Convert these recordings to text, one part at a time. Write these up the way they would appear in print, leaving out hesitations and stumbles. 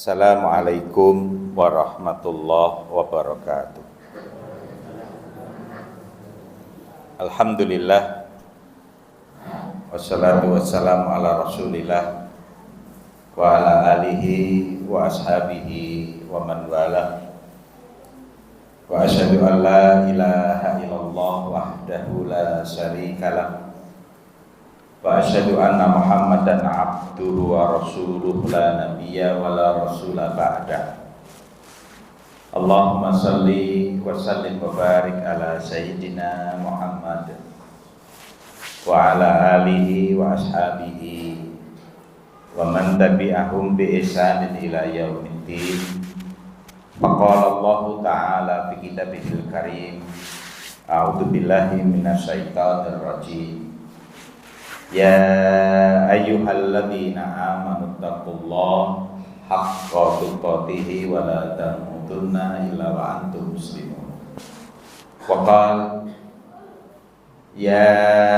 Assalamualaikum warahmatullahi wabarakatuh. Alhamdulillah, wassalatu wassalamu ala rasulillah wa ala alihi wa ashabihi wa man wala. Wa asyhadu an la ilaha illallah wahdahu la syarikalah wa asyhadu anna Muhammadan abduhu wa rasuluhu la nabiyya wa la rasula ba'da. Allahumma salli wa sallim wa barik ala sayyidina Muhammad wa ala alihi wa ashabihi wa man tabi'ahum bi ihsanin ila yaumiddin. Faqala Allah ta'ala fi kitabihil karim, a'udzu billahi minasyaitonir rajim. Ya ayyuhalladzina amanu taqullaha haqqa tuqatih wa la tamutunna illa wa antum muslimun. Wa qala ya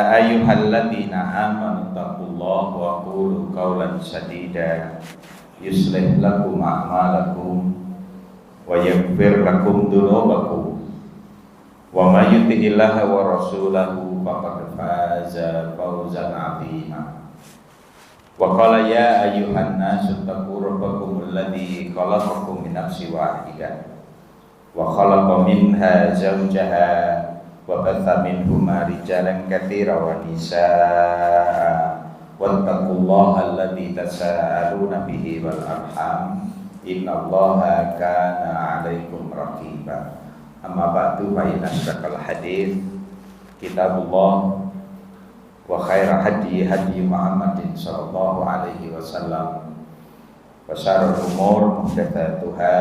ayyuhalladzina amanu taqullaha wa qulu qawlan sadida yuslih lakum a'malakum wa yaghfir lakum dzunubakum wa may yuti'illaha wa rasulahu faqad faza fawzan 'azima. Wa qala ya ayyuhan nasu taqu rabbakumul ladzi khalaqakum min nafsin wahidah wa khalaqa minha zawjaha wa batha minhuma rijalan katsiran wa nisaa wattaqullaha alladzi tasaaluna bihi wal arham innallaha kana 'alaikum raqiba. Amma ba'du, fa inna asdaqal hadits kitabullah wa khairal hadi hadi Muhammadin sallallahu alaihi wasallam wa syarrul umur muhdatsatuha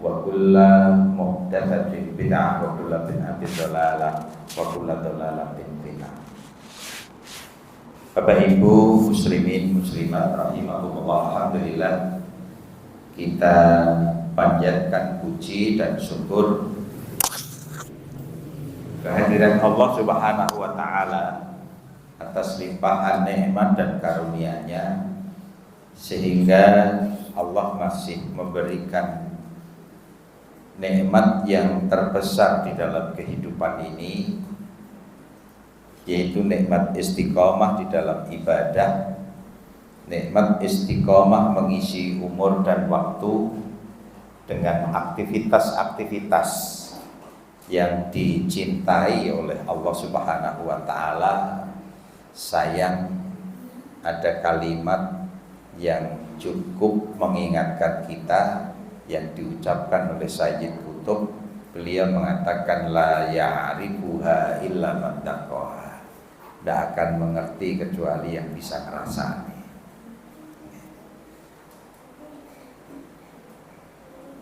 wa kullu muhdatsatin bid'ah wa kullu bid'atin dhalalah wa kullu dhalalatin finnar. Bapak Ibu muslimin muslimat rahimakumullah, alhamdulillah kita panjatkan puji dan syukur kehadiran Allah Subhanahu wa taala atas limpahan nikmat dan karunia-Nya, sehingga Allah masih memberikan nikmat yang terbesar di dalam kehidupan ini, yaitu nikmat istiqomah di dalam ibadah, nikmat istiqomah mengisi umur dan waktu dengan aktivitas-aktivitas yang dicintai oleh Allah Subhanahu wa taala. Sayang, ada kalimat yang cukup mengingatkan kita yang diucapkan oleh Sayyid Qutb. Beliau mengatakan la ya'rifuha illa man taqaha. Tidak akan mengerti kecuali yang bisa ngerasani.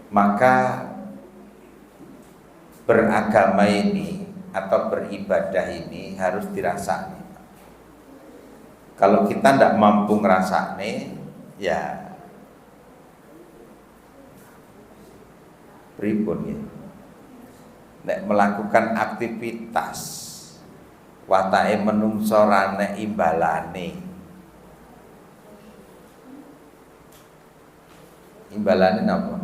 Maka beragama ini atau beribadah ini harus dirasani. Kalau kita tidak mampu ngerasani, ya pripun ya. Nek melakukan aktivitas watake menungso ra nek imbalane. Imbalane napa?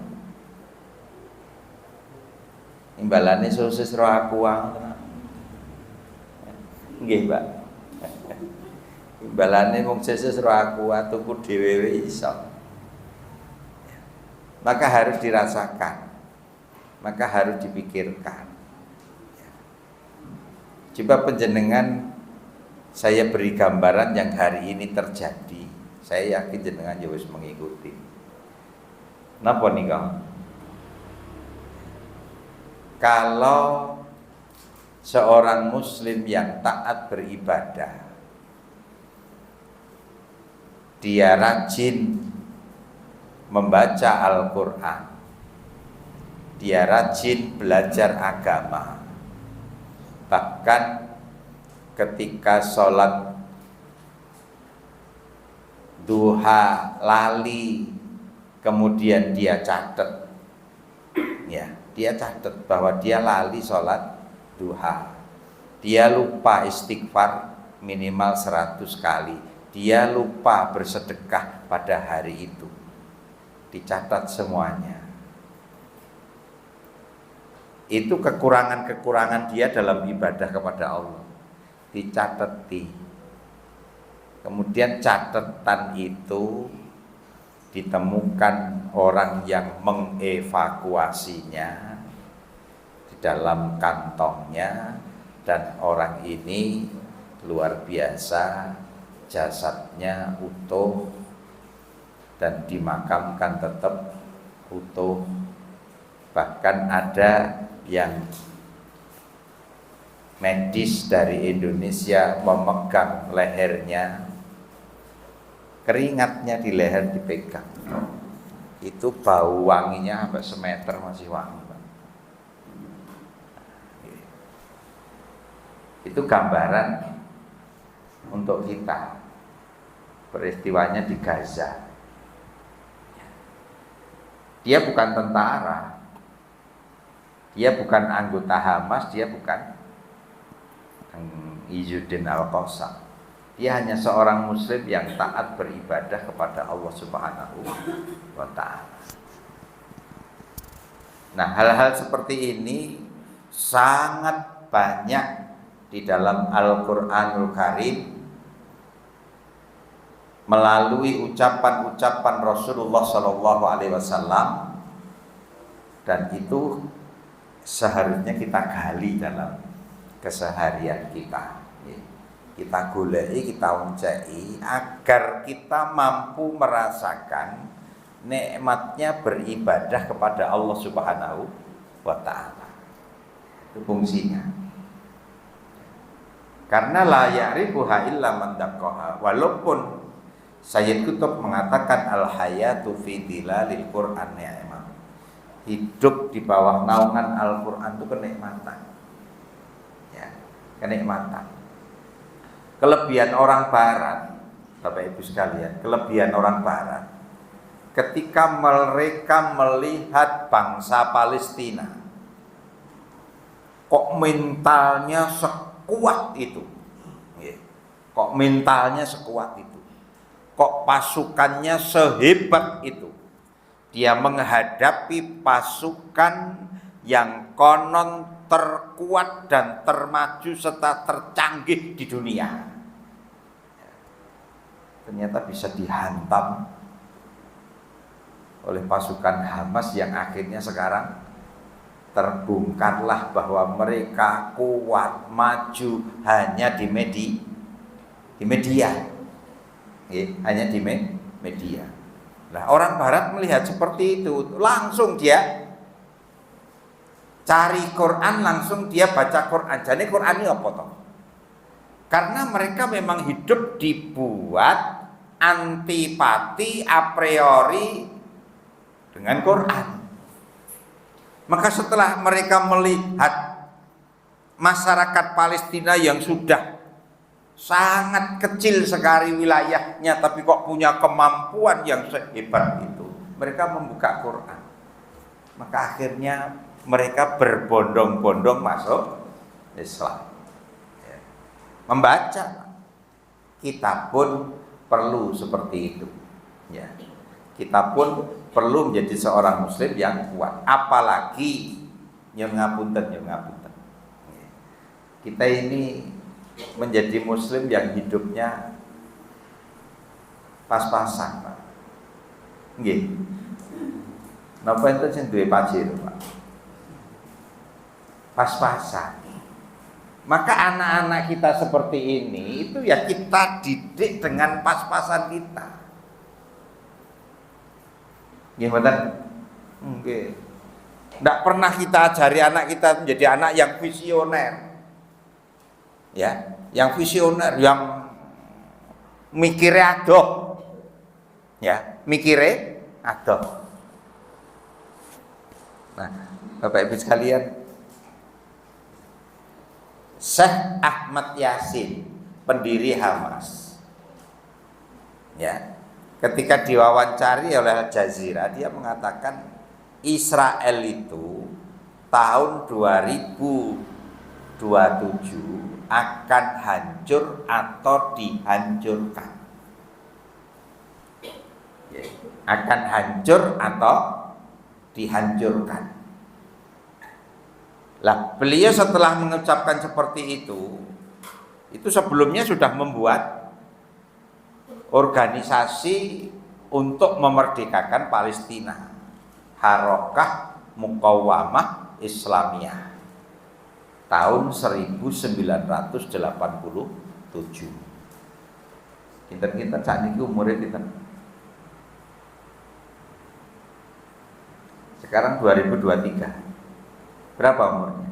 Imbalane sosis ro aku wae. Nggih, Pak. Imbalane mung sosis ro aku wae tuku dhewe iso. Maka harus dirasakan. Maka harus dipikirkan. Coba penjenengan saya beri gambaran yang hari ini terjadi. Saya yakin jenengan ya wis mengikuti. Napa nika? Kalau seorang muslim yang taat beribadah, dia rajin membaca Al-Quran, dia rajin belajar agama, bahkan ketika sholat duha lali, kemudian dia catat, ya, dia catat bahwa dia lali sholat duha, dia lupa istighfar minimal 100 kali, dia lupa bersedekah pada hari itu. dicatat semuanya. Itu kekurangan-kekurangan dia dalam ibadah kepada Allah, dicatati. Kemudian catatan itu ditemukan orang yang mengevakuasinya di dalam kantongnya, dan orang ini luar biasa, jasadnya utuh dan dimakamkan tetap utuh. Bahkan ada yang medis dari Indonesia memegang lehernya, keringatnya di leher dipegang, itu bau wanginya sampai semeter masih wangi, Pak. Itu gambaran untuk kita peristiwanya di Gaza. Dia bukan tentara, dia bukan anggota Hamas, dia bukan Izzuddin Al-Qassam. Dia hanya seorang muslim yang taat beribadah kepada Allah Subhanahu wa ta'ala. Nah, hal-hal seperti ini sangat banyak di dalam Al-Qur'anul Karim melalui ucapan-ucapan Rasulullah SAW, dan itu seharusnya kita gali dalam keseharian kita. Kita goleki, kita uncai agar kita mampu merasakan nikmatnya beribadah kepada Allah Subhanahu wa ta'ala. Itu fungsinya. Karena la ya'rifuha illa man daqqaha. Walaupun Sayyid Qutb mengatakan al-hayatu fi dilalil Qur'an ni'mah. Hidup di bawah naungan Al-Qur'an itu kenikmatan. Ya, kenikmatan. Kelebihan orang barat, Bapak Ibu sekalian, kelebihan orang barat ketika mereka melihat bangsa Palestina, kok mentalnya sekuat itu, kok mentalnya sekuat itu, kok pasukannya sehebat itu. Dia menghadapi pasukan yang konon terkuat dan termaju serta tercanggih di dunia, ternyata bisa dihantam oleh pasukan Hamas yang akhirnya sekarang terbongkarlah bahwa mereka kuat maju hanya di media, hanya di media. Nah, orang Barat melihat seperti itu, langsung dia cari Quran, langsung dia baca Quran. Jadi Quran ini apa toh? Karena mereka memang hidup dibuat antipati a priori dengan Quran. Maka setelah mereka melihat masyarakat Palestina yang sudah sangat kecil sekali wilayahnya, tapi kok punya kemampuan yang sehebat itu, mereka membuka Quran. Maka akhirnya mereka berbondong-bondong masuk Islam. Ya. Membaca, kita pun perlu seperti itu. Ya. Kita pun perlu menjadi seorang muslim yang kuat. Apalagi yang ngapunten. Ya. Kita ini menjadi muslim yang hidupnya pas-pasan, Pak. Nggih. Napa enten sing duwe pajir, Pak? Pas-pasan. Maka anak-anak kita seperti ini itu ya kita didik dengan pas-pasan kita. Nggih mboten? Nggih. Ndak pernah kita ajari anak kita menjadi anak yang visioner. Ya, yang visioner, yang mikire adoh. Ya, mikire adoh. Nah, Bapak Ibu sekalian, Syekh Ahmad Yasin, pendiri Hamas, ya, ketika diwawancari oleh Al Jazeera, dia mengatakan Israel itu tahun 2027 akan hancur atau dihancurkan, ya, akan hancur atau dihancurkan. Lah, beliau setelah mengucapkan seperti itu sebelumnya sudah membuat organisasi untuk memerdekakan Palestina, Harokah Muqawamah Islamiyah, tahun 1987. Kinten-kinten saat ini umurnya kita. Sekarang 2023. Berapa umurnya?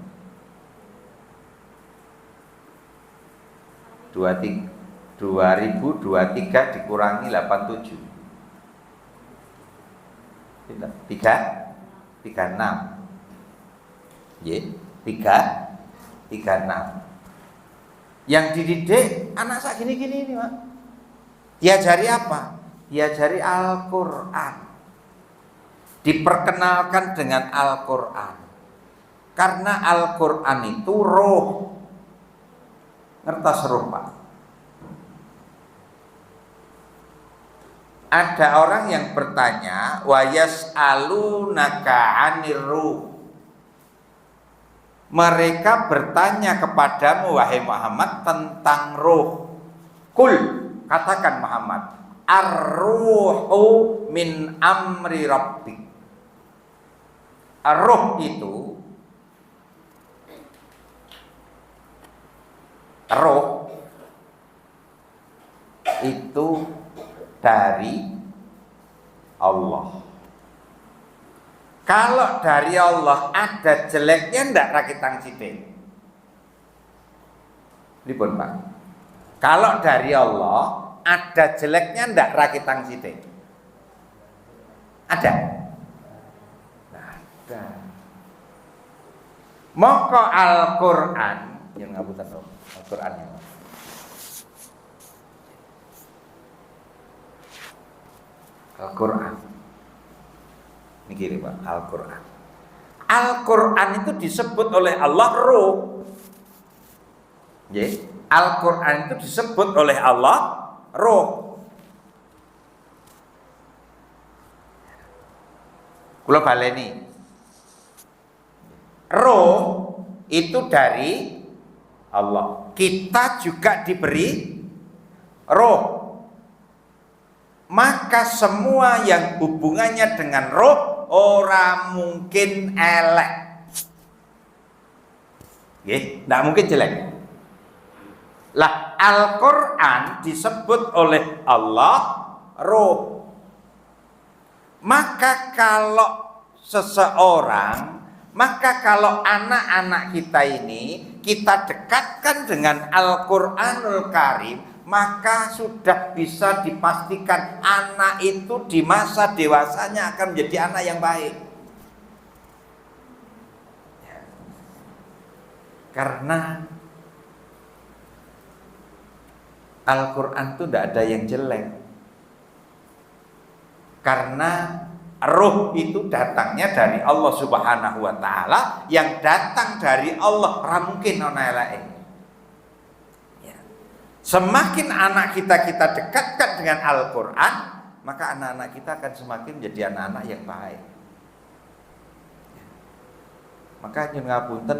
2023 dikurangi 87. 36. Ya, 36. Yang dididik anak sak gini-gini ini, Pak. Diajari apa? Diajari Al-Qur'an. Diperkenalkan dengan Al-Qur'an. Karena Al-Qur'an itu roh. Ngertos roh, Pak? Ada orang yang bertanya, wa yas'alunaka 'anir ruh. Mereka bertanya kepadamu wahai Muhammad tentang roh. Kul, katakan Muhammad, ar-ruhu min amri rabbik. Roh itu dari Allah. Kalau dari Allah ada jeleknya ndak rakitang sithik? Pripun, Pak? Kalau dari Allah ada jeleknya ndak rakitang sithik? Ada? Nah, ada. Maka Al-Qur'an yang ngapunten Al-Qur'an ya. Al-Qur'an. Ini kiri, Pak, Al-Qur'an. Al-Qur'an itu disebut oleh Allah roh. Ya, Al-Qur'an itu disebut oleh Allah roh. Kula baleni. Roh itu dari Allah. Kita juga diberi roh. Maka semua yang hubungannya dengan roh ora mungkin elek. Nggih, ndak mungkin jelek. Lah, Al-Qur'an disebut oleh Allah roh. Maka kalau kalau anak-anak kita ini kita dekatkan dengan Al-Qur'anul Karim, maka sudah bisa dipastikan anak itu di masa dewasanya akan menjadi anak yang baik. Karena Al-Quran itu tidak ada yang jelek. Karena roh itu datangnya dari Allah Subhanahu wa Ta'ala. Yang datang dari Allah mungkin ana eleke. Semakin anak kita dekatkan dengan Al-Quran, maka anak-anak kita akan semakin menjadi anak-anak yang baik. Maka nyuwun ngapunten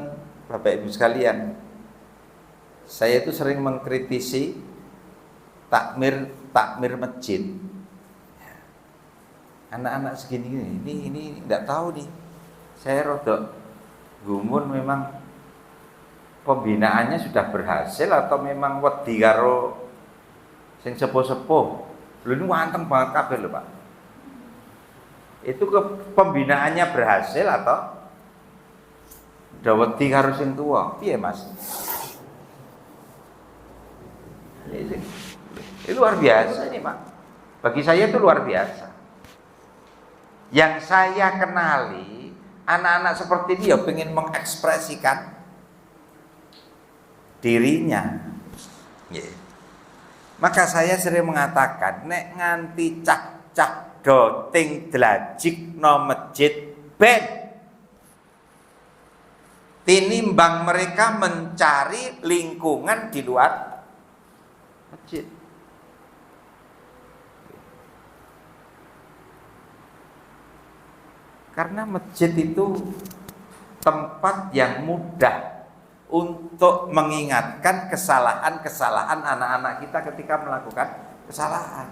Bapak Ibu sekalian, saya itu sering mengkritisi takmir masjid. Anak-anak segini ini tidak tahu nih. Saya rodok gumun memang pembinaannya sudah berhasil atau memang wedi karo sing sepuh-sepuh. Lho ini wanteng banget kabeh lho, Pak. Itu pembinaannya berhasil atau udah wedi karo sing tuwa? Piye, Mas? Ini luar biasa nih, Pak. Bagi saya itu luar biasa. Yang saya kenali anak-anak seperti ini ya pengen mengekspresikan dirinya. Maka saya sering mengatakan nek nganti cah-cah doting dlajik no masjid ben tinimbang mereka mencari lingkungan di luar masjid. Karena masjid itu tempat yang mudah untuk mengingatkan kesalahan-kesalahan anak-anak kita ketika melakukan kesalahan.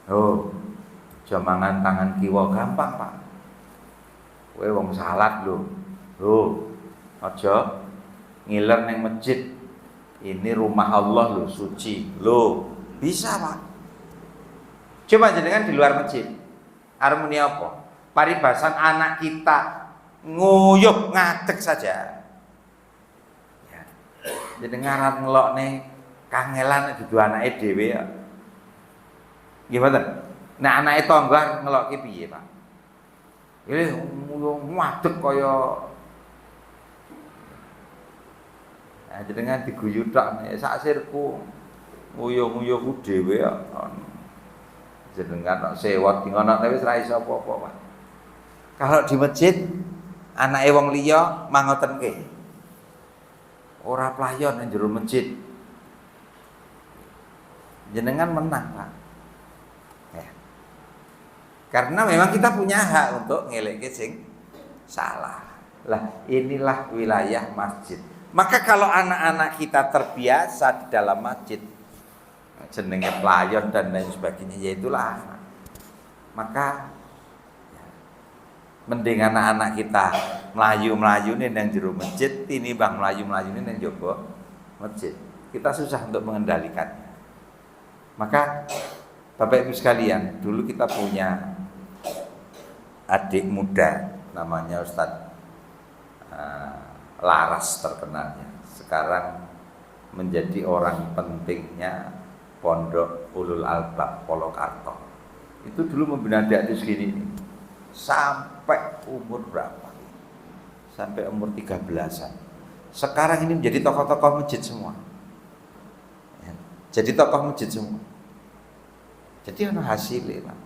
Oh, jamangan tangan kiwa gampang, Pak. Kowe wong salat lho. Lho, aja ngiler neng masjid. Ini rumah Allah lho, suci. Lho, bisa, Pak. Coba jenengan di luar masjid. Arep muni apa? Paribasan anak kita nguyuh ngadeg saja. Ya. Jenengan ngelokne kangelan dudu anake dhewe ya. Gimana? Nah anake tangga ngelokke piye, Pak? Ini ngadeg kaya nah, jenengan diguyu tok sak sirku nguyuh-nguyuh ku dhewe ya. Jenengan tok sewot di ngono wis ra iso apa-apa, Pak. Kalau di masjid anake wong liya mangotenke. Ora playon nang jero masjid. Jenengan menang, Pak. Ya. Karena memang kita punya hak untuk ngelekke sing salah. Lah, inilah wilayah masjid. Maka kalau anak-anak kita terbiasa di dalam masjid jenenge playon dan lain sebagainya, ya itulah. Maka mending anak-anak kita melayu-melayune nang jero masjid tinimbang melayu-melayune nang jaba masjid. Kita susah untuk mengendalikannya. Maka Bapak Ibu sekalian, dulu kita punya adik muda namanya Ustadz Laras terkenalnya. Sekarang menjadi orang pentingnya Pondok Ulul Albab Polokarto. Itu dulu membina adik segini sampai umur berapa? Sampai umur 13-an. Sekarang ini menjadi tokoh-tokoh masjid semua. Ya, jadi tokoh masjid semua. Jadi ono hasilnya, Pak.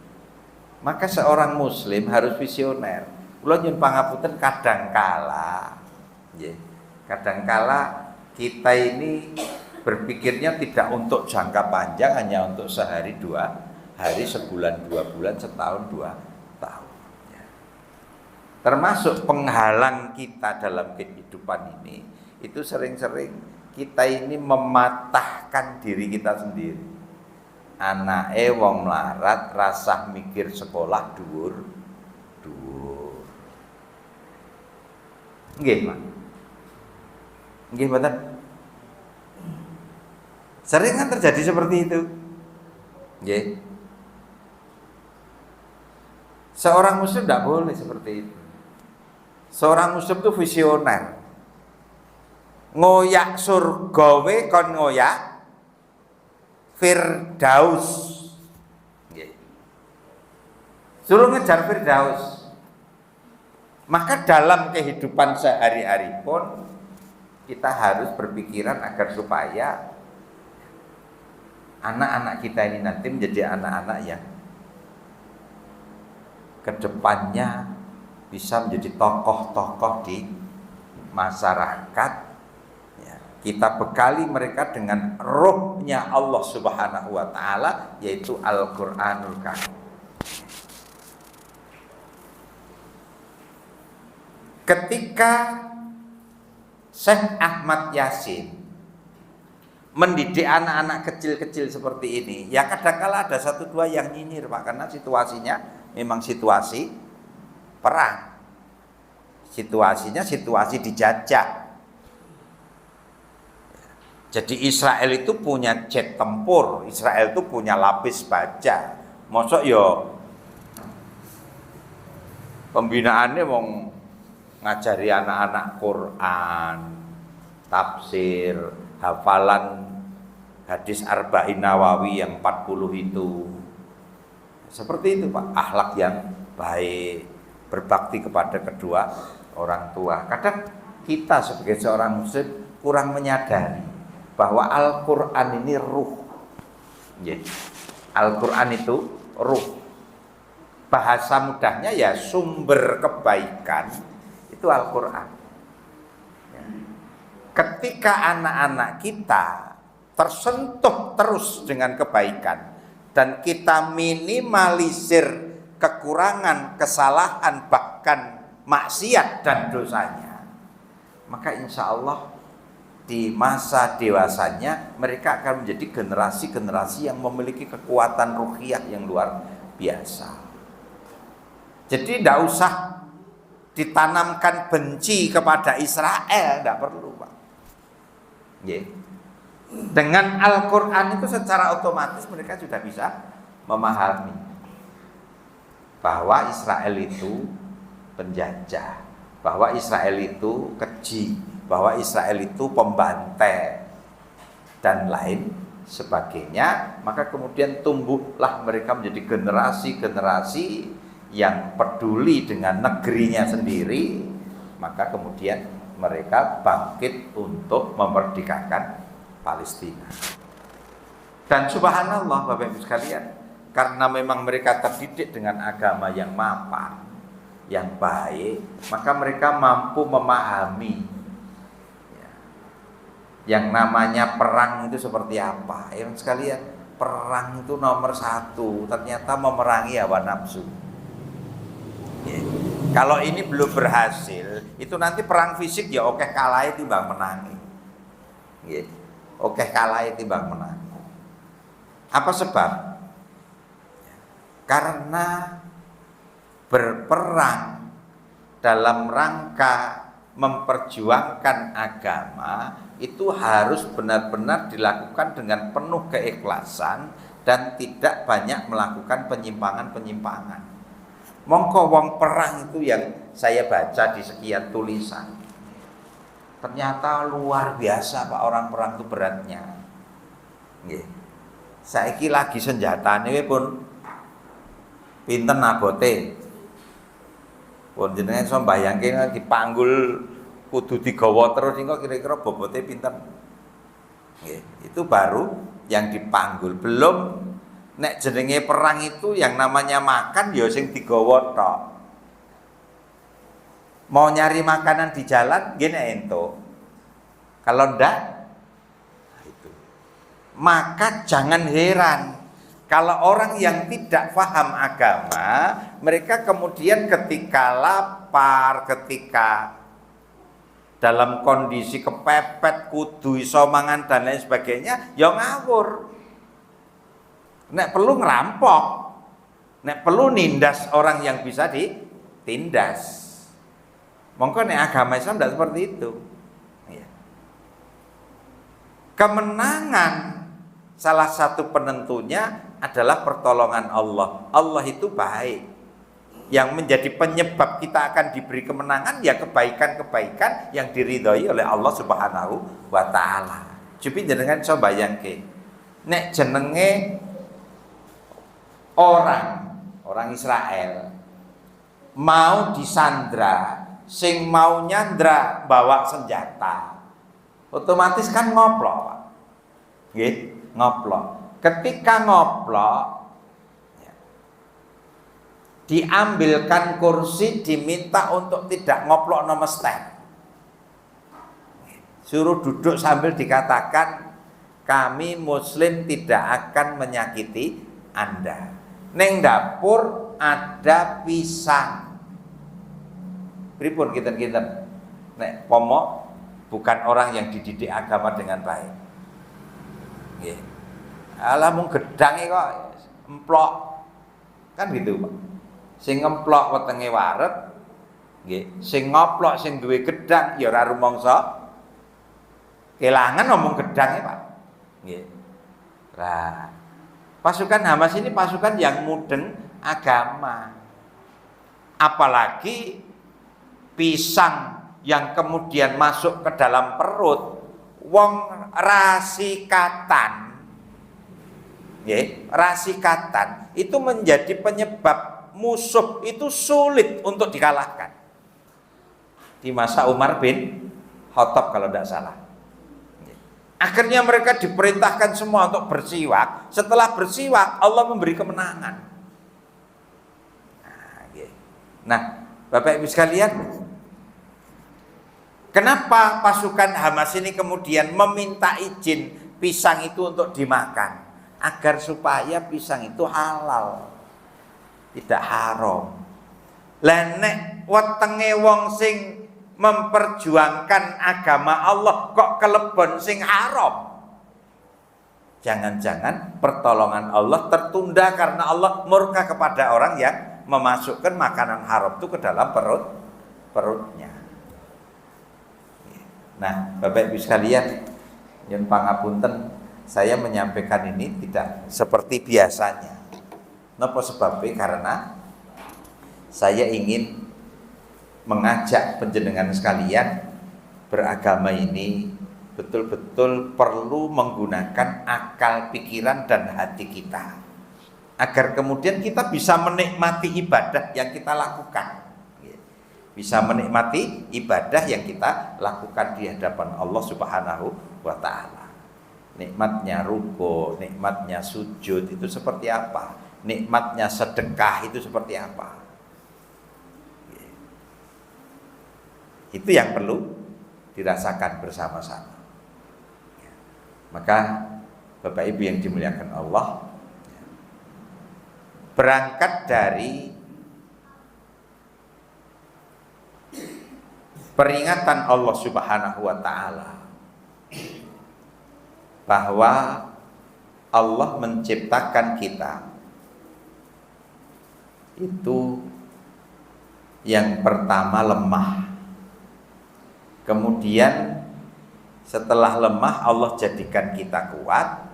Maka seorang muslim harus visioner. Kula nyuwun pangapunten kadangkala kita ini berpikirnya tidak untuk jangka panjang, hanya untuk sehari, 2 hari, sebulan, 2 bulan, setahun, 2 tahun. Ya. Termasuk penghalang kita dalam kehidupan ini, itu sering-sering kita ini mematahkan diri kita sendiri. Anake wong melarat rasah mikir sekolah dhuwur. Nggih, Pak. Nggih, mboten. Sering kan terjadi seperti itu. Nggih. Seorang muslim tidak boleh seperti itu. Seorang muslim itu visioner. Ngoyak surga we kon ngoyak Firdaus. Nggih. Suruh ngejar Firdaus. Maka dalam kehidupan sehari-hari pun kita harus berpikiran agar supaya anak-anak kita ini nanti menjadi anak-anak yang kedepannya bisa menjadi tokoh-tokoh di masyarakat. Ya, kita bekali mereka dengan ruhnya Allah Subhanahu wa Ta'ala, yaitu Al-Qur'anul Karim. Ketika Syekh Ahmad Yasin mendidik anak-anak kecil-kecil seperti ini, ya kadang-kala ada 1-2 yang nyinyir, Pak, karena situasinya memang situasi perang. Situasinya situasi dijajah. Jadi Israel itu punya jet tempur, Israel itu punya lapis baja. Mosok yo pembinaannya mau ngajari anak-anak Quran, tafsir, hafalan hadis Arba'in Nawawi yang 40 itu. Seperti itu, Pak, akhlak yang baik, berbakti kepada kedua orang tua. Kadang kita sebagai seorang muslim kurang menyadari bahwa Al-Qur'an ini ruh. Al-Qur'an itu ruh. Bahasa mudahnya ya sumber kebaikan itu Al-Qur'an. Ketika anak-anak kita tersentuh terus dengan kebaikan dan kita minimalisir kekurangan, kesalahan, bahkan maksiat dan dosanya, maka insya Allah di masa dewasanya mereka akan menjadi generasi-generasi yang memiliki kekuatan ruhiyah yang luar biasa. Jadi tidak usah ditanamkan benci kepada Israel, tidak perlu, Pak. Dengan Al-Quran itu secara otomatis mereka sudah bisa memahami bahwa Israel itu penjajah, bahwa Israel itu keji, bahwa Israel itu pembantai dan lain sebagainya. Maka kemudian tumbuhlah mereka menjadi generasi-generasi yang peduli dengan negerinya sendiri. Maka kemudian mereka bangkit untuk memerdekakan Palestina. Dan subhanallah Bapak Ibu sekalian, karena memang mereka terdidik dengan agama yang mapan, yang baik, maka mereka mampu memahami yang namanya perang itu seperti apa. Yang sekalian, perang itu nomor satu ternyata memerangi hawa nafsu. Kalau ini belum berhasil, itu nanti perang fisik ya oke kalah timbang menangi. Oke kalah timbang menangi. Apa sebab? Karena berperang dalam rangka memperjuangkan agama itu harus benar-benar dilakukan dengan penuh keikhlasan dan tidak banyak melakukan penyimpangan-penyimpangan. Mongko wong perang itu yang saya baca di sekian tulisan, ternyata luar biasa Pak, orang perang itu beratnya. Saiki lagi senjatane pun pinten abote. Pun jenengan iso mbayangke dipanggul kudu digawa terus engko kira-kira bobote pinten. Itu baru yang dipanggul, belum nek jenenge perang itu yang namanya makan ya sing digawa tok. Mau nyari makanan di jalan gini ento. Kalau ndak itu. Maka jangan heran kalau orang yang tidak paham agama, mereka kemudian ketika lapar, ketika dalam kondisi kepepet, kudu iso mangan dan lain sebagainya, ya ngawur. Nek perlu ngerampok, nek perlu nindas orang yang bisa ditindas. Mongko nek agama Islam tidak seperti itu. Kemenangan salah satu penentunya adalah pertolongan Allah. Allah itu baik. Yang menjadi penyebab kita akan diberi kemenangan ya kebaikan-kebaikan yang diridhoi oleh Allah Subhanahu wa taala. Coba jenengan coba bayangke. Nek jenenge orang Israel mau disandra, sing mau nyandra bawa senjata, otomatis kan ngoplok, Pak. Nggih, ngoplok. Ketika ngoplok, ya, diambilkan kursi, diminta untuk tidak ngoplok nomor stand. Suruh duduk sambil dikatakan, kami Muslim tidak akan menyakiti Anda. Neng dapur ada pisang. Pripun kinten-kinten. Nek pomo bukan orang yang dididik agama dengan baik. Nggih. Alah mung gedang kok emplok. Kan gitu, Pak. Sing ngemplok wetenge waret, nggih. Sing ngoplok sing duwe gedang ya ora rumangsa kelangan ngomong gedang Pak. Nggih. Lah, pasukan Hamas ini pasukan yang mudeng agama. Apalagi pisang yang kemudian masuk ke dalam perut wong rasikatan. Nggih, rasikatan itu menjadi penyebab musuh itu sulit untuk dikalahkan. Di masa Umar bin Khattab kalau tidak salah. Akhirnya mereka diperintahkan semua untuk bersiwak. Setelah bersiwak, Allah memberi kemenangan. Nah, Bapak Ibu sekalian, kenapa pasukan Hamas ini kemudian meminta izin pisang itu untuk dimakan? Agar supaya pisang itu halal. tidak haram. Lah nek wetenge wong sing memperjuangkan agama Allah kok kelebon sing haram, jangan-jangan pertolongan Allah tertunda karena Allah murka kepada orang yang memasukkan makanan haram itu ke dalam perutnya. Nah, Bapak Ibu sekalian, yang pangapunten, saya menyampaikan ini tidak seperti biasanya. Napa sebabnya? Karena saya ingin mengajak panjenengan sekalian beragama ini betul-betul perlu menggunakan akal, pikiran, dan hati kita agar kemudian kita bisa menikmati ibadah yang kita lakukan, bisa menikmati ibadah yang kita lakukan di hadapan Allah Subhanahu wa Ta'ala. Nikmatnya ruku, nikmatnya sujud itu seperti apa, nikmatnya sedekah itu seperti apa. Itu yang perlu dirasakan bersama-sama. Maka Bapak Ibu yang dimuliakan Allah, berangkat dari peringatan Allah Subhanahu wa Ta'ala bahwa Allah menciptakan kita itu yang pertama lemah. Kemudian setelah lemah Allah jadikan kita kuat.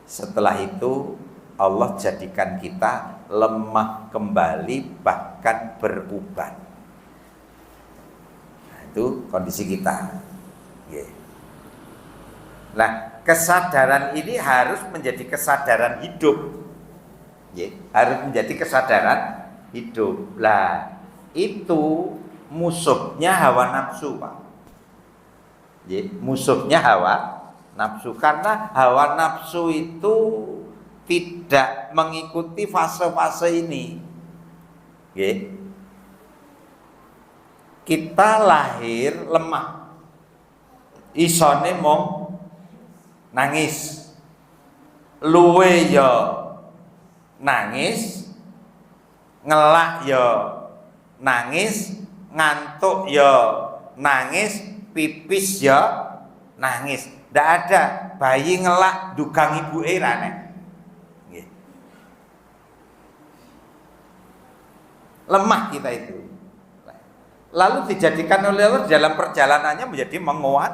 Setelah itu Allah jadikan kita lemah kembali, bahkan beruban. Nah, itu kondisi kita. Nah, kesadaran ini harus menjadi kesadaran hidup. Harus menjadi kesadaran hidup. Lah, itu musuhnya hawa nafsu, Pak. Musuhnya hawa nafsu, karena hawa nafsu itu tidak mengikuti fase-fase ini. Kita lahir lemah, isone mong nangis, luwe ya nangis, ngelak ya nangis, ngantuk ya nangis, pipis ya nangis. Ndak ada bayi ngelak dugang ibu rane. Lemah kita itu. Lalu dijadikan oleh Allah dalam perjalanannya menjadi menguat,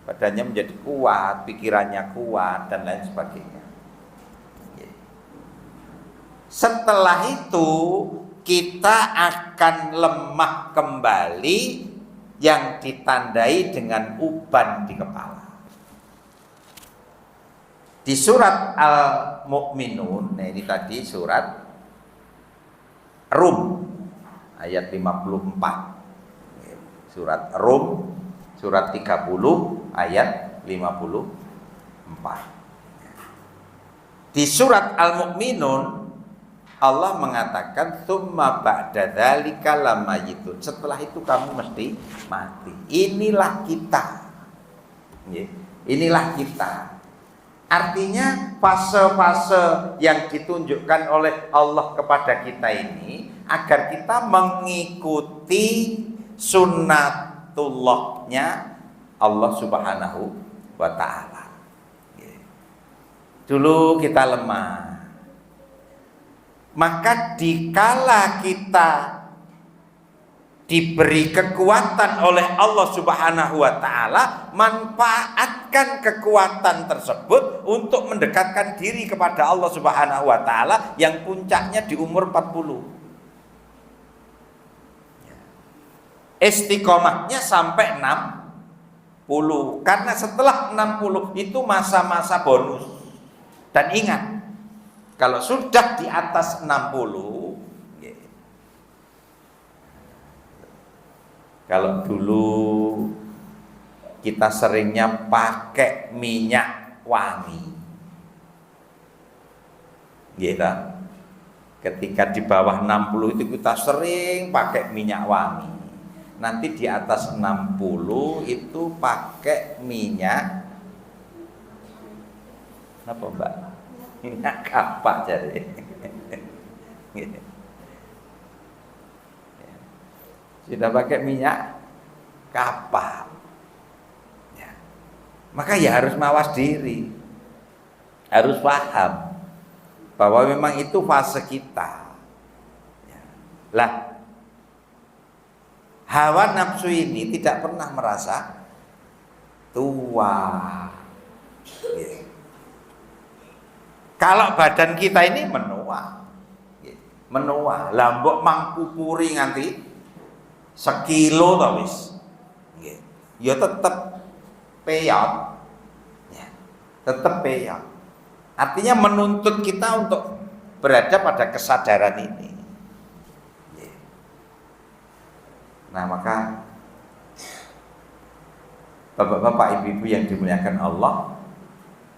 badannya menjadi kuat, pikirannya kuat, dan lain sebagainya. Setelah itu kita akan lemah kembali yang ditandai dengan uban di kepala. Di surat Al-Mu'minun, nah ini tadi surat Rum ayat 54. Surat Rum surat 30 ayat 54. Di surat Al-Mu'minun Allah mengatakan tsumma ba'da dzalika lamayitun. Setelah itu kamu mesti mati. Inilah kita. Inilah kita. Artinya fase-fase yang ditunjukkan oleh Allah kepada kita ini agar kita mengikuti sunnatullahnya Allah Subhanahu wa Ta'ala. Dulu kita lemah, maka dikala kita diberi kekuatan oleh Allah Subhanahu wa Ta'ala, manfaatkan kekuatan tersebut untuk mendekatkan diri kepada Allah Subhanahu wa Ta'ala yang puncaknya di umur 40. Istiqomahnya sampai 60, karena setelah 60 itu masa-masa bonus. Dan ingat, kalau sudah di atas 60, kalau dulu kita seringnya pakai minyak wangi, gitu. Ketika di bawah 60 itu kita sering pakai minyak wangi. Nanti di atas 60 itu pakai minyak apa, Mbak? Minyak kapak jadi. sudah pakai minyak kapal. Ya. Maka ya harus mawas diri, harus paham bahwa memang itu fase kita. Ya. Lah, hawa nafsu ini tidak pernah merasa tua. Ya. Kalau badan kita ini menua, menua, lambok mangkupuri nganti sekilo to wis. Nggih. Ya tetep peyot. Ya. Tetep peyot. Artinya menuntut kita untuk berada pada kesadaran ini. Nggih. Nah, maka Bapak-bapak, ibu-ibu yang dimuliakan Allah,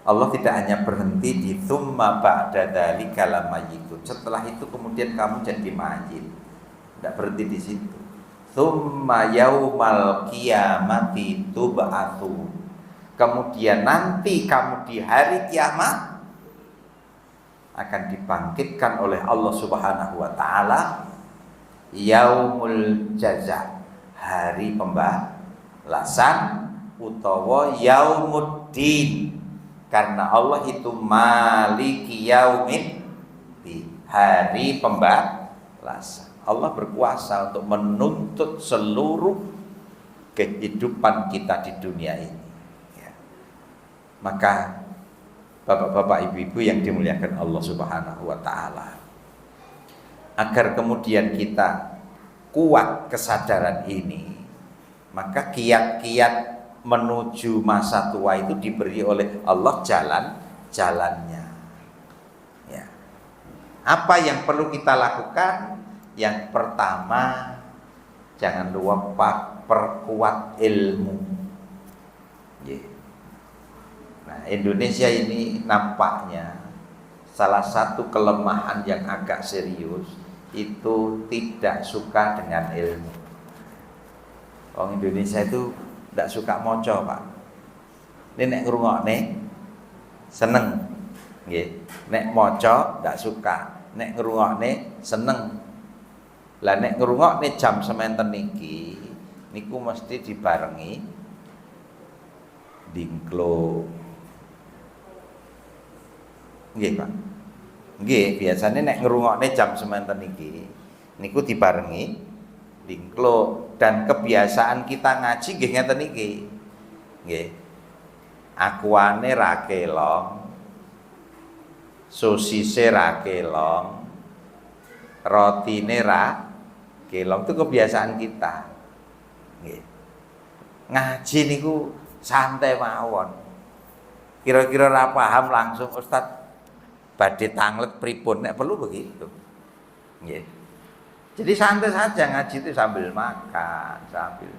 Allah tidak hanya berhenti di tsumma ba'da dzalika lamayitun. Setelah itu kemudian kamu jadi mayit. Tidak berhenti di situ. Tsumma yaumal qiyamati tub'atsu. Kemudian nanti kamu di hari kiamat akan dibangkitkan oleh Allah Subhanahu wa taala, yaumul jaza, hari pembalasan utawa yaumuddin. Karena Allah itu maliki yaumiddin, hari pembalasan. Allah berkuasa untuk menuntut seluruh kehidupan kita di dunia ini. Ya. Maka bapak-bapak, ibu-ibu yang dimuliakan Allah Subhanahu wa taala, agar kemudian kita kuat kesadaran ini, maka kiat-kiat menuju masa tua itu diberi oleh Allah jalan-jalannya. Ya. Apa yang perlu kita lakukan? Yang pertama, jangan lupa perkuat ilmu. Ya. Nah, Indonesia ini nampaknya salah satu kelemahan yang agak serius itu tidak suka dengan ilmu. Orang Indonesia itu tidak suka moco, Pak. Ini nek ngrungokne seneng, nggih. Nek moco tidak suka, nek ngrungokne seneng. Lah nek ngrungokne jam sementen niki, niku mesti dibarengi dingklo. Nggih, Pak. Nggih, biasanya nek ngrungokne jam sementen niki, niku dibarengi dingklo. Dan kebiasaan kita ngaji nggih ngeten iki. Nggih. Akuane ra kelong, sosise ra kelong, rotine ra kelong, itu kebiasaan kita. Nggih. Ngaji niku santai mawon. Kira-kira ra paham langsung Ustaz badhe tanglet pripun, nek perlu begitu. Nggih. Jadi santai saja ngaji itu sambil makan, sambil.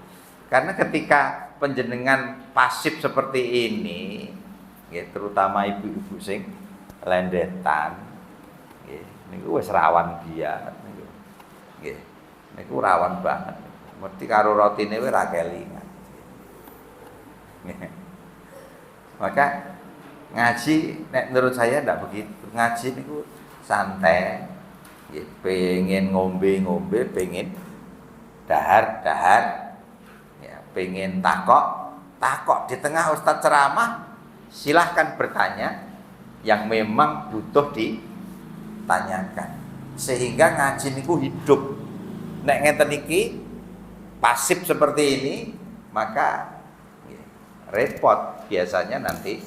Karena ketika penjenengan pasif seperti ini, ya, terutama ibu-ibu sing lendetan, ya, niku wis rawan biar, nggih. Niku rawan banget. Mesti karo rotine wis ra kelingan. Maka ngaji nek menurut saya ndak begitu. Ngaji niku santai. Ya, pengen ngombe-ngombe, pengen dahar-dahar, ya, pengen takok di tengah Ustadz ceramah, silahkan bertanya yang memang butuh ditanyakan, sehingga ngaji niku hidup. Nek ngeten iki pasif seperti ini, maka ya, repot biasanya, nanti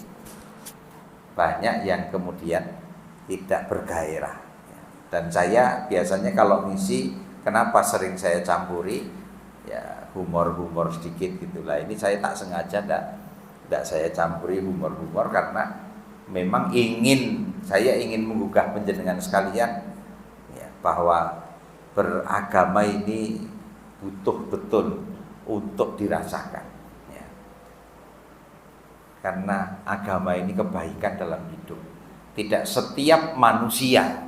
banyak yang kemudian tidak bergairah. Dan saya biasanya kalau ngisi, kenapa sering saya campuri ya humor-humor sedikit gitulah. Ini saya tak sengaja tidak saya campuri humor-humor, karena memang saya ingin menggugah panjenengan sekalian ya, bahwa beragama ini butuh betul untuk dirasakan ya. Karena agama ini kebaikan dalam hidup. Tidak setiap manusia,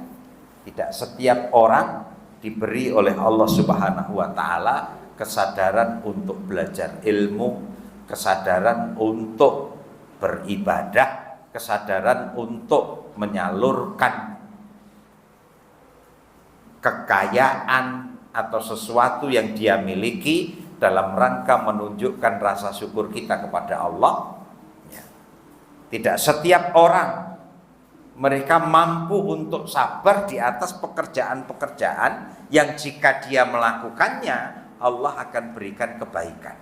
tidak setiap orang diberi oleh Allah Subhanahu wa taala kesadaran untuk belajar ilmu, kesadaran untuk beribadah, kesadaran untuk menyalurkan kekayaan atau sesuatu yang dia miliki dalam rangka menunjukkan rasa syukur kita kepada Allah. Ya. Tidak setiap orang mereka mampu untuk sabar di atas pekerjaan-pekerjaan yang jika dia melakukannya Allah akan berikan kebaikan.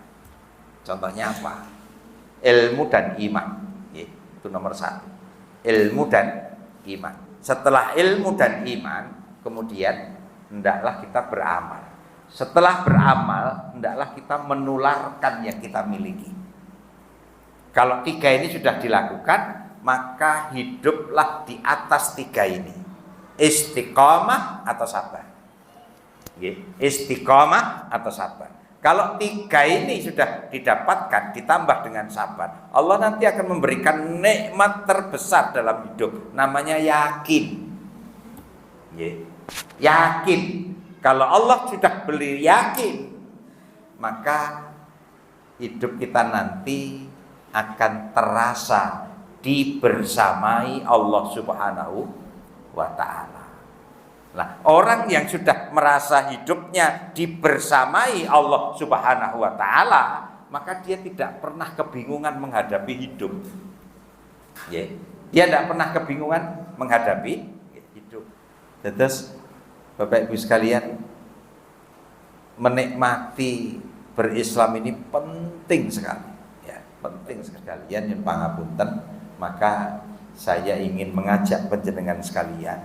Contohnya apa? Ilmu dan iman. Ya, itu nomor 1. Ilmu dan iman. Setelah ilmu dan iman, kemudian hendaklah kita beramal. Setelah beramal, hendaklah kita menularkan yang kita miliki. Kalau 3 ini sudah dilakukan, maka hiduplah di atas 3 ini. Istiqomah atau sabar. Istiqomah atau sabar. Kalau 3 ini sudah didapatkan, ditambah dengan sabar, Allah nanti akan memberikan nikmat terbesar dalam hidup, namanya yakin. Yakin. Kalau Allah sudah beri yakin, maka hidup kita nanti akan terasa dibersamai Allah Subhanahu wa ta'ala. Nah, orang yang sudah merasa hidupnya dibersamai Allah Subhanahu wa ta'ala, maka dia tidak pernah kebingungan menghadapi hidup. Dia tidak pernah kebingungan menghadapi hidup. Terus Bapak Ibu sekalian, menikmati berislam ini penting sekali. Ya, penting sekali. Yang pangapunten, maka saya ingin mengajak panjenengan sekalian,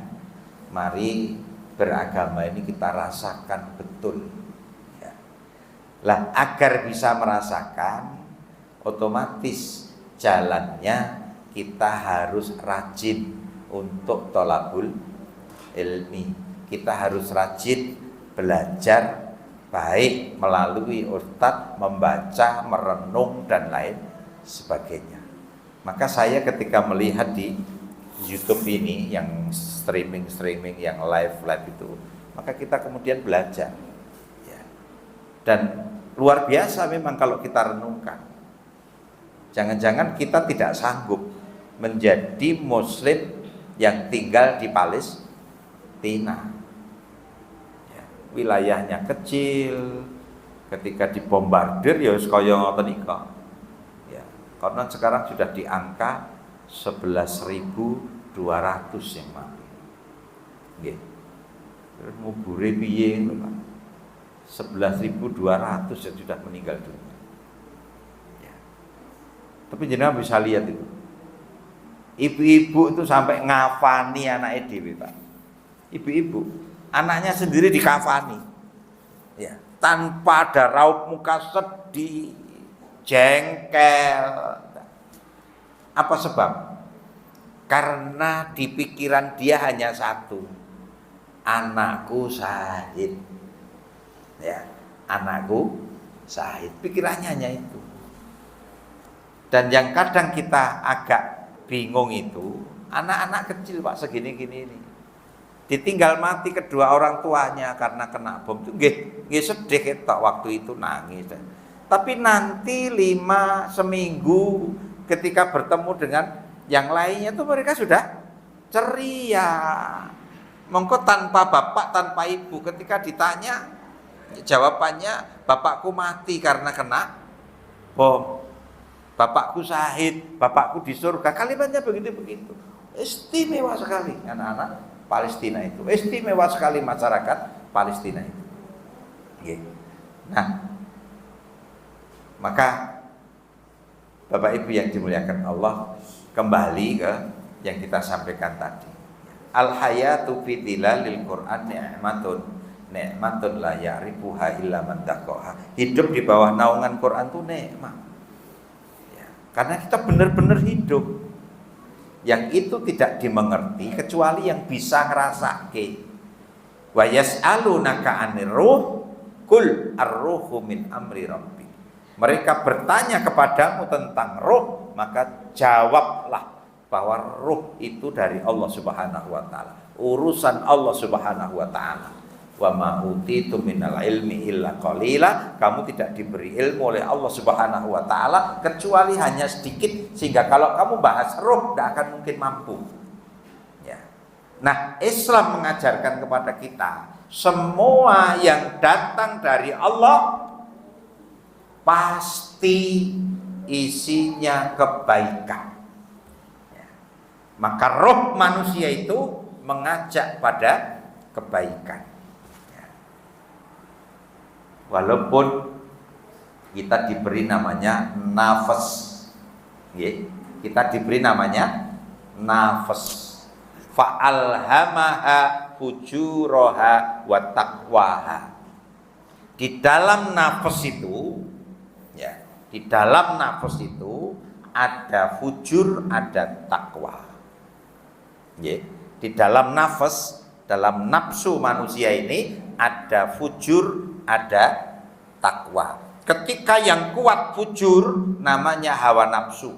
mari beragama ini kita rasakan betul. Ya. Lah, agar bisa merasakan, otomatis jalannya kita harus rajin untuk tholabul ilmi. Kita harus rajin belajar, baik melalui ustadz, membaca, merenung, dan lain sebagainya. Maka saya ketika melihat di YouTube ini yang streaming, yang live itu, maka kita kemudian belajar. Ya. Dan luar biasa memang kalau kita renungkan. Jangan-jangan kita tidak sanggup menjadi muslim yang tinggal di Palestina. Wilayahnya kecil, ketika dibombardir ya kaya ngoten iki. Ya, karena sekarang sudah di angka 11.200 yang mati. Nggih. Terus ngubure piye ngono, Pak? 11.200 yang sudah meninggal dunia. Ya. Tapi jenengan bisa lihat itu. Ibu-ibu itu sampai ngafani anaknya dhewe, Pak. Ibu-ibu anaknya sendiri dikafani, ya, tanpa ada raut muka sedih, jengkel. Apa sebab? Karena di pikiran dia hanya satu, anakku syahid. Ya, anakku syahid. Pikirannya hanya itu. Dan yang kadang kita agak bingung itu, anak-anak kecil, Pak, segini-gini ini, ditinggal mati kedua orang tuanya karena kena bom itu nggih sedih ketok waktu itu, nangis. Tapi nanti 5 seminggu ketika bertemu dengan yang lainnya itu mereka sudah ceria. Mongko tanpa bapak, tanpa ibu, ketika ditanya jawabannya, bapakku mati karena kena bom, bapakku syahid, bapakku di surga. Kalimatnya begitu-begitu. Istimewa sekali anak-anak Palestina itu, istimewa sekali masyarakat Palestina itu. Nah, maka Bapak Ibu yang dimuliakan Allah, kembali ke yang kita sampaikan tadi. Al-hayatu fi dhilalil Qur'an ni'matun la ya'rifuha illa man taqaha. Hidup di bawah naungan Quran itu nikmat. Ya, karena kita benar-benar hidup. Yang itu tidak dimengerti kecuali yang bisa ngerasake. Wa yas'alunaka 'anir ruh kul ar-ruhu min amri rabbi. Mereka bertanya kepadamu tentang ruh, maka jawablah bahwa ruh itu dari Allah Subhanahu wa taala. Urusan Allah Subhanahu wa taala. Wa ma utitu minal ilmi illa qalila. Kamu tidak diberi ilmu oleh Allah Subhanahu wa taala kecuali hanya sedikit, sehingga kalau kamu bahas ruh tidak akan mungkin mampu. Ya. Nah, Islam mengajarkan kepada kita semua yang datang dari Allah pasti isinya kebaikan. Maka roh manusia itu mengajak pada kebaikan. Walaupun kita diberi namanya nafas, kita diberi namanya nafas. Fa'alhamaha fujuraha wa taqwaha. Di dalam nafas itu, di dalam nafas itu ada fujur, ada takwa. Di dalam nafas, dalam nafsu manusia ini ada fujur, ada takwa. Ketika yang kuat fujur namanya hawa nafsu.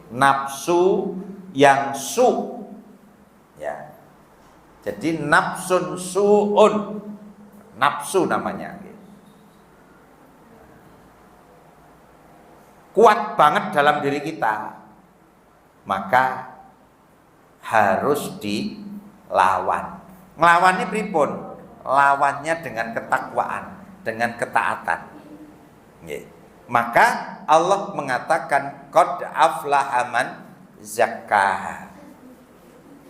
Nafsu yang su. Jadi nafsun su'un, nafsu namanya. Kuat banget dalam diri kita, maka harus dilawan. Nglawannya pripun? Lawannya dengan ketakwaan, dengan ketaatan. Maka Allah mengatakan qad aflaha man zakkaha.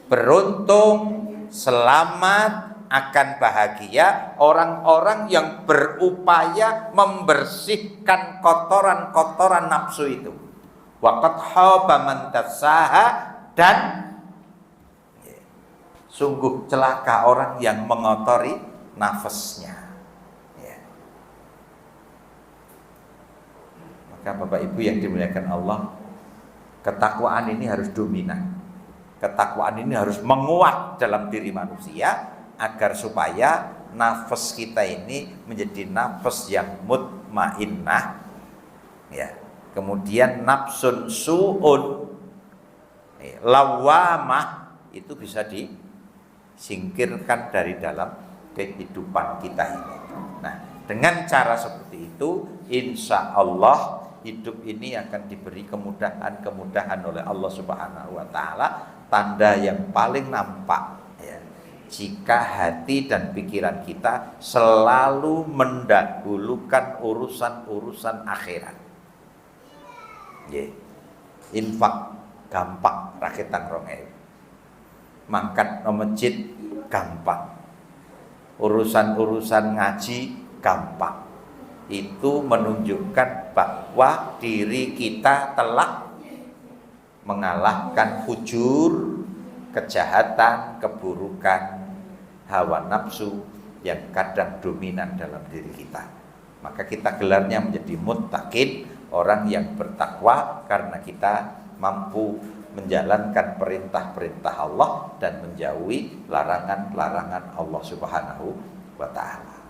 Beruntung, selamat, akan bahagia orang-orang yang berupaya membersihkan kotoran-kotoran nafsu itu. Wa qad khaba man dassaha, dan sungguh celaka orang yang mengotori nafasnya. Maka Bapak Ibu yang dimuliakan Allah, ketakwaan ini harus dominan. Ketakwaan ini harus menguat dalam diri manusia agar supaya nafas kita ini menjadi nafas yang mutmainnah. Kemudian nafsun su'un, lawamah, itu bisa disingkirkan dari dalam kehidupan kita ini. Nah, dengan cara seperti itu, insya Allah hidup ini akan diberi kemudahan-kemudahan oleh Allah Subhanahu wa Ta'ala. Tanda yang paling nampak, jika hati dan pikiran kita selalu mendahulukan urusan-urusan akhirat. Infak gampang, raketang rongew. Mangkat no masjid gampang. Urusan-urusan ngaji gampang. Itu menunjukkan bahwa diri kita telah mengalahkan fujur, kejahatan, keburukan, hawa nafsu yang kadang dominan dalam diri kita. Maka kita gelarnya menjadi muttaqin, orang yang bertakwa, karena kita mampu menjalankan perintah-perintah Allah dan menjauhi larangan-larangan Allah Subhanahu wa Ta'ala.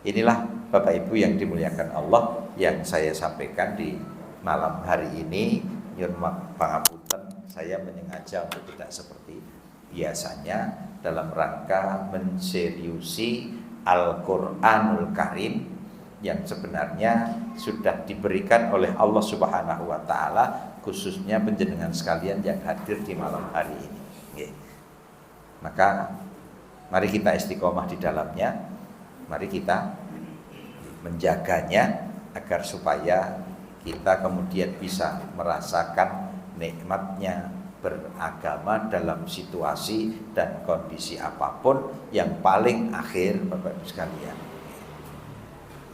Inilah Bapak Ibu yang dimuliakan Allah yang saya sampaikan di malam hari ini. Nyun pangapunten, saya menyengaja untuk tidak seperti biasanya dalam rangka menseriusi Al-Qur'anul Karim yang sebenarnya sudah diberikan oleh Allah Subhanahu wa Ta'ala, khususnya penjenengan sekalian yang hadir di malam hari ini. Maka mari kita istiqomah di dalamnya, mari kita menjaganya agar supaya kita kemudian bisa merasakan nikmatnya beragama dalam situasi dan kondisi apapun. Yang paling akhir, Bapak Ibu sekalian,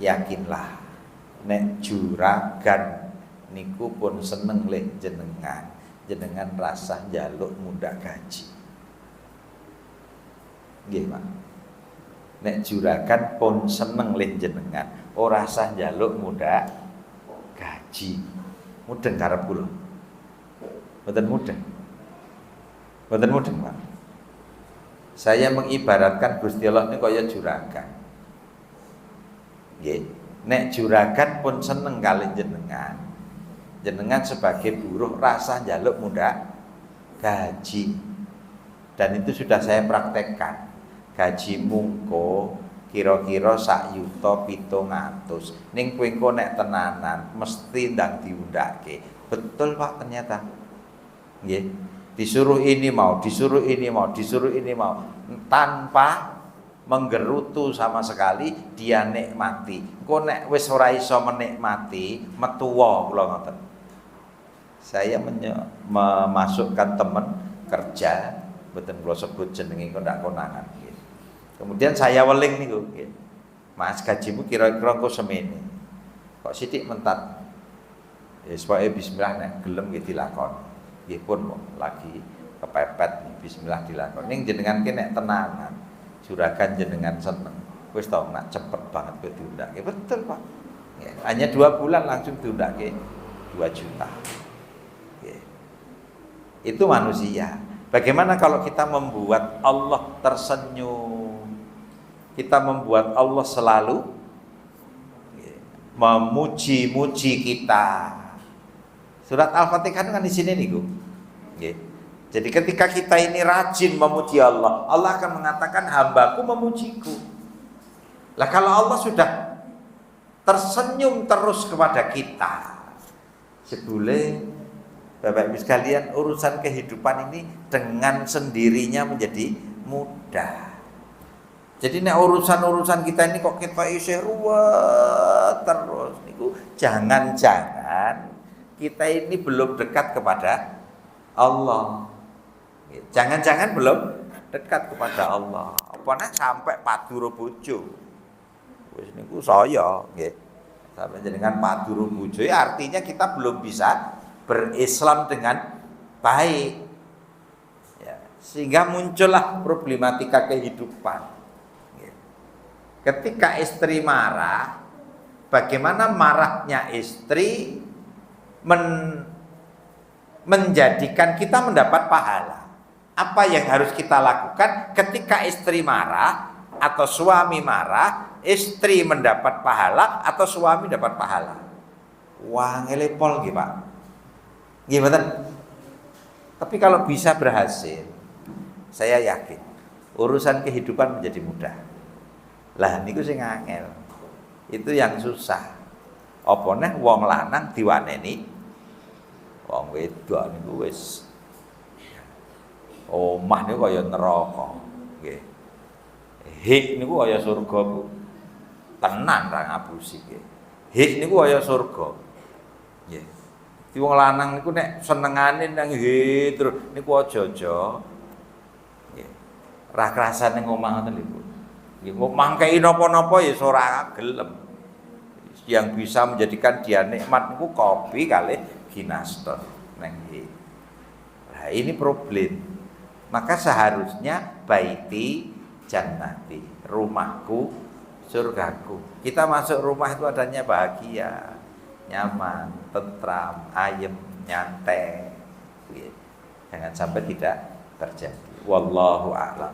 yakinlah nek juragan niku pun seneng leh jenengan rasa njaluk muda gaji. Nggih, Pak. Nek juragan pun seneng leh jenengan ora rasa njaluk muda gaji. Mudeng karep kula. Mboten mudeng. Mboten mudeng, Pak. Saya mengibaratkan Gusti Allah ini kaya juragan. Nggih. Nek juragan pun seneng kali jenengan. Jenengan sebagai buruh rasa njaluk muda gaji. Dan itu sudah saya praktekkan. Gaji mungko kira-kira 1.700.000. Ning kowe engko nek tenanan mesti ndang diundhake. Betul Pak ternyata. Nggih. Disuruh ini mau, disuruh ini mau, disuruh ini mau, tanpa menggerutu sama sekali, dia nikmati. Kok nek wis ora iso menikmati, metuwa kula ngoten. Saya memasukkan teman kerja, mboten kula sebut jenenge kok ndak konangan. Kemudian saya weling niku, Mas, gajimu kira-kira engko semene. Kok sithik mentat. Ya supaya bismillah nek gelem nggih dilakoni. Nggih pun lagi kepepet bismillah dilakoni. Ning jenengan ki nek tenanan, juragan jenengan seneng. Wis tau nak cepet banget kowe diundake. Betul, Pak. Ya, hanya 2 bulan langsung diundake 2 juta. Ya. Itu manusia. Bagaimana kalau kita membuat Allah tersenyum? Kita membuat Allah selalu memuji-muji kita. Surat Al-Fatihah kan di sini nih, Jadi ketika kita ini rajin memuji Allah, Allah akan mengatakan hambaku memujiku. Lah kalau Allah sudah tersenyum terus kepada kita, sebule Bapak Ibu sekalian, urusan kehidupan ini dengan sendirinya menjadi mudah. Jadi nek urusan-urusan kita ini kok kita isih ruwet terus niku, jangan-jangan kita ini belum dekat kepada Allah. Jangan-jangan belum dekat kepada Allah. Apa nek sampai paduro bojo. Wis niku saya nggih. Sampai jenengan paduro bojo artinya kita belum bisa berislam dengan baik. Ya, sehingga muncullah problematika kehidupan. Ketika istri marah, bagaimana marahnya istri menjadikan kita mendapat pahala. Apa yang harus kita lakukan ketika istri marah atau suami marah, istri mendapat pahala atau suami dapat pahala? Wah, ngelepol gitu, Pak. Gimana? Tapi kalau bisa berhasil, saya yakin urusan kehidupan menjadi mudah. Lah niku sing angel. Itu yang susah. Apa neh wong lanang diwaneni wong wedok niku wis omah niku kaya neraka. Nggih. Hik niku kaya surga, Bu. Tenan ra ngapusi nggih. Hik niku kaya surga. Nggih. Di wong lanang niku nek senengane nang he terus niku aja-aja. Nggih. Ra krasane ngomah ngoten lho, Bu. Nggih, mangkei napa-napa ya ora gelem. Yang bisa menjadikan dia nikmat niku kopi kali ginaston neng. Nah, ini problem. Maka seharusnya baiti jannati, rumahku surgaku. Kita masuk rumah itu adanya bahagia, nyaman, tentram, ayem, nyantai. Jangan sampai tidak terjadi. Wallahu a'lam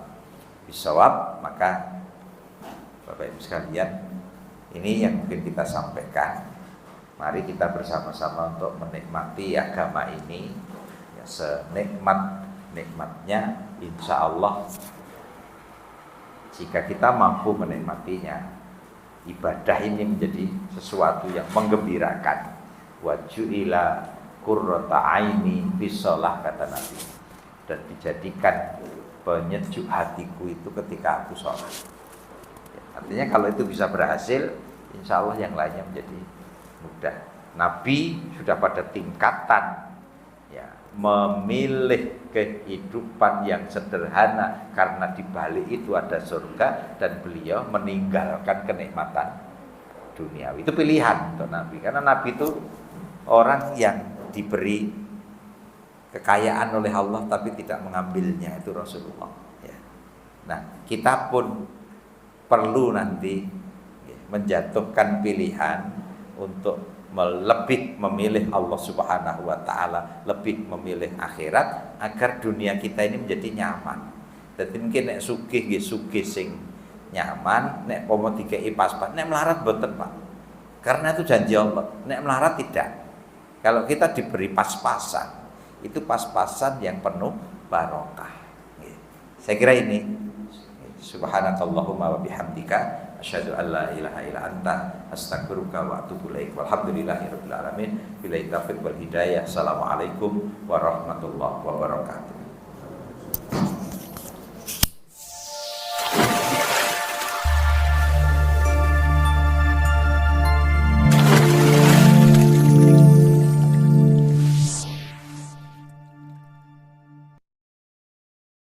bishawab. Maka Bapak Ibu sekalian, ini yang mungkin kita sampaikan. Mari kita bersama-sama untuk menikmati agama ini ya, senikmat-nikmatnya. Insya Allah jika kita mampu menikmatinya, ibadah ini menjadi sesuatu yang menggembirakan. Wa ju'ila qurrata aini bisolah, kata Nabi, dan dijadikan penyejuk hatiku itu ketika aku sholat. Artinya kalau itu bisa berhasil, insya Allah yang lainnya menjadi mudah. Nabi sudah pada tingkatan ya, memilih kehidupan yang sederhana karena di balik itu ada surga, dan beliau meninggalkan kenikmatan duniawi. Itu pilihan untuk Nabi, karena Nabi itu orang yang diberi kekayaan oleh Allah tapi tidak mengambilnya, itu Rasulullah ya. Nah, kita pun perlu nanti menjatuhkan pilihan untuk lebih memilih Allah Subhanahu wa taala, lebih memilih akhirat agar dunia kita ini menjadi nyaman. Dadi mungkin nek sugih nggih sugih sing nyaman, nek pomo dikeki pas-pas, nek melarat mboten, Pak. Karena itu janji Allah. Nek melarat tidak. Kalau kita diberi pas-pasan, itu pas-pasan yang penuh barokah. Saya kira ini. Subhanakallahumma wa bihamdika Asyhadu an la ilaha illa anta astaghfiruka wa atubu ilaik. Walhamdulillahirabbil alamin. Billahi taufiq wal hidayah. Assalamualaikum warahmatullahi wabarakatuh.